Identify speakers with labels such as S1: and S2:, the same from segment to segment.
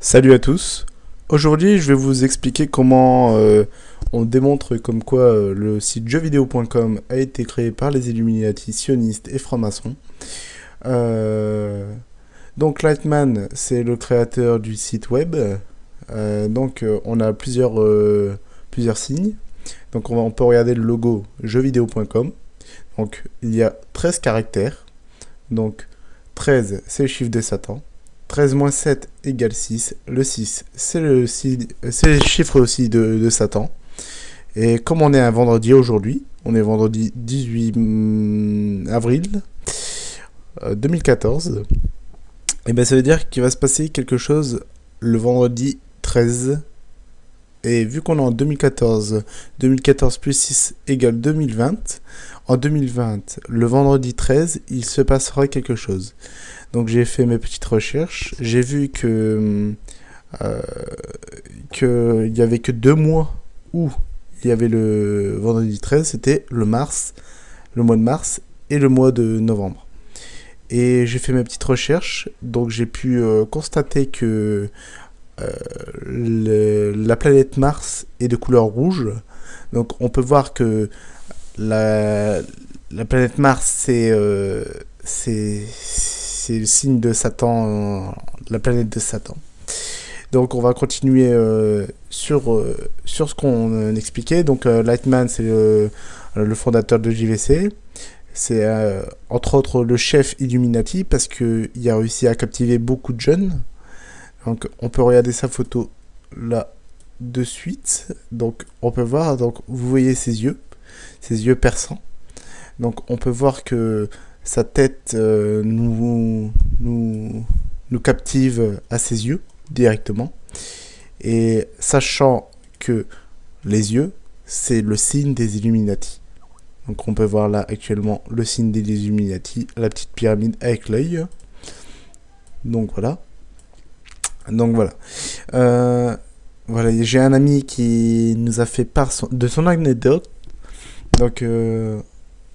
S1: Salut à tous. Aujourd'hui, je vais vous expliquer comment on démontre comme quoi le site jeuxvideo.com a été créé par les Illuminati sionistes et francs-maçons. Euh, donc Lightman, c'est le créateur du site web. On a plusieurs signes. Donc on peut regarder le logo jeuxvideo.com. Donc il y a 13 caractères. Donc 13, c'est le chiffre de Satan. 13 moins 7 égale 6. Le 6, c'est le chiffre aussi de Satan. Et comme on est un vendredi aujourd'hui, on est vendredi 18 avril 2014, et ben ça veut dire qu'il va se passer quelque chose le vendredi 13. Et vu qu'on est en 2014, 2014 plus 6 égale 2020, en 2020, le vendredi 13, il se passera quelque chose. Donc j'ai fait mes petites recherches, j'ai vu euh, il y avait que 2 mois où il y avait le vendredi 13, c'était le mois de mars et le mois de novembre. Et j'ai fait mes petites recherches, donc j'ai pu constater que la planète Mars est de couleur rouge. Donc on peut voir que la, la planète Mars, c'est le signe de Satan, la planète de Satan. Donc on va continuer sur ce qu'on expliquait. Donc Lightman, c'est le fondateur de JVC. C'est entre autres le chef Illuminati parce qu'il a réussi à captiver beaucoup de jeunes. Donc on peut regarder sa photo là de suite. Donc on peut voir, donc vous voyez ses yeux perçants. Donc on peut voir que sa tête nous captive à ses yeux directement. Et sachant que les yeux, c'est le signe des Illuminati. Donc on peut voir là actuellement le signe des Illuminati, la petite pyramide avec l'œil. Donc voilà. Donc voilà. Voilà, j'ai un ami qui nous a fait part de son anecdote. Donc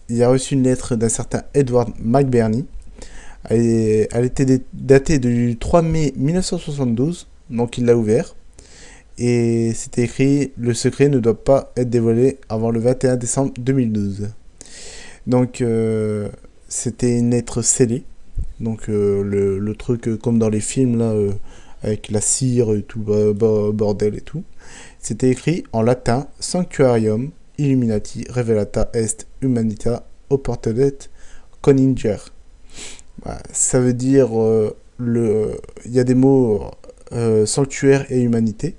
S1: il a reçu une lettre d'un certain Edward McBurney. Elle était datée du 3 mai 1972, donc il l'a ouvert. Et c'était écrit: le secret ne doit pas être dévoilé avant le 21 décembre 2012. Donc c'était une lettre scellée. Donc le truc comme dans les films là, avec la cire et tout, bordel et tout. C'était écrit en latin: Sanctuarium Illuminati Revelata Est Humanita Oportunet Coninger. Bah, ça veut dire il y a des mots sanctuaire et humanité.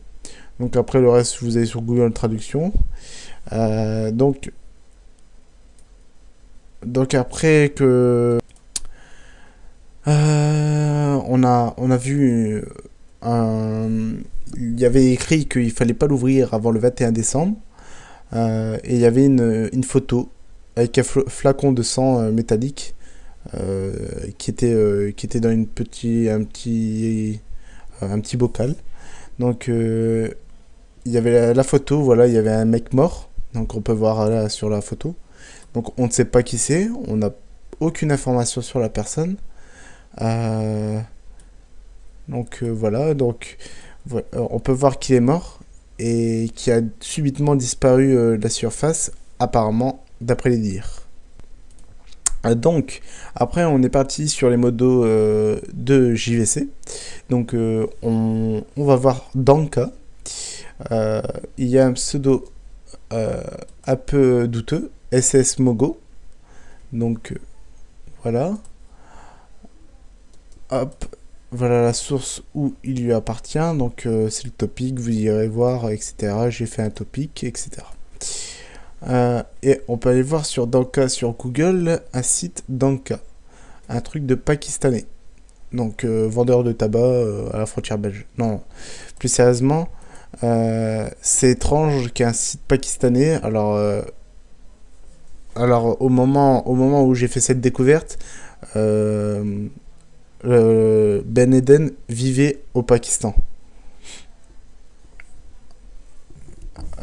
S1: Donc après le reste, vous allez sur Google Traduction. Euh, donc donc après que on a vu un, il y avait écrit qu'il fallait pas l'ouvrir avant le 21 décembre. Et il y avait une photo avec un flacon de sang métallique qui était dans un petit bocal. Donc il y avait la photo, voilà, il y avait un mec mort. Donc on peut voir là sur la photo. Donc on ne sait pas qui c'est, on n'a aucune information sur la personne. Euh, voilà, on peut voir qu'il est mort et qui a subitement disparu de la surface, apparemment, d'après les dires. Donc, après, on est parti sur les modos de JVC. Donc, on va voir Danka. Il y a un pseudo un peu douteux, SS Mogo. Donc, voilà. Hop, voilà la source où il lui appartient. Donc, c'est le topic, vous irez voir, etc. J'ai fait un topic, etc. Et on peut aller voir sur Danka sur Google un site Danka, un truc de pakistanais. Donc vendeur de tabac à la frontière belge. Non, plus sérieusement, c'est étrange qu'il y ait un site pakistanais. Alors au moment où j'ai fait cette découverte, euh, Ben Eden vivait au Pakistan.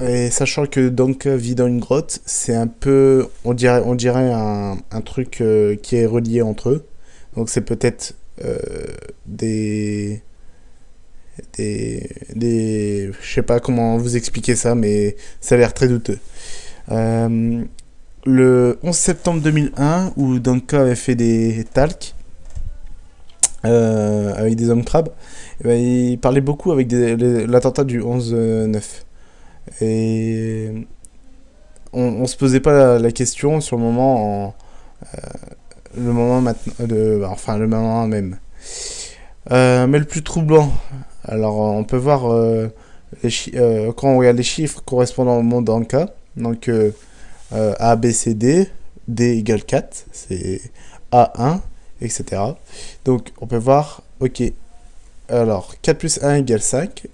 S1: Et sachant que donc vit dans une grotte, c'est un peu, on dirait un truc qui est relié entre eux. Donc c'est peut-être des, Je sais pas comment vous expliquer ça, mais ça a l'air très douteux. Le 11 septembre 2001, où Danka avait fait des talks avec des hommes crabes, eh ben, il parlait beaucoup avec l'attentat du 11/9. Et on se posait pas la question sur le moment, le moment maintenant, enfin le moment même. Mais le plus troublant, alors on peut voir quand on regarde les chiffres correspondant au monde Anka, donc A, B, C, D, D égale 4, c'est A1, etc. Donc on peut voir, ok, alors 4 plus 1 égale 5,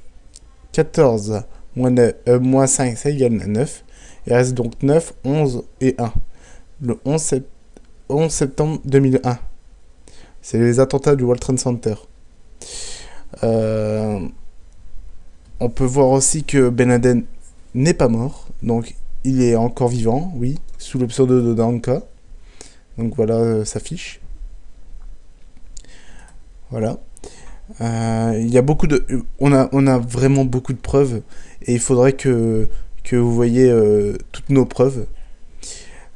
S1: 14 moins 5 ça égale 9, il reste donc 9, 11 et 1. Le 11 septembre 2001, c'est les attentats du World Trade Center. Euh, on peut voir aussi que Ben Laden n'est pas mort, donc il est encore vivant, oui, sous le pseudo de Danka. Donc voilà sa fiche. Voilà. Il y a beaucoup de, on a vraiment beaucoup de preuves et il faudrait que vous voyez toutes nos preuves,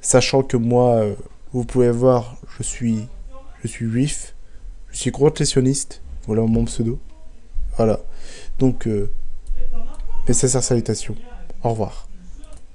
S1: sachant que moi, vous pouvez voir, je suis juif, je suis contétionniste, voilà mon pseudo. Voilà. Donc, nécessaire salutation. Au revoir.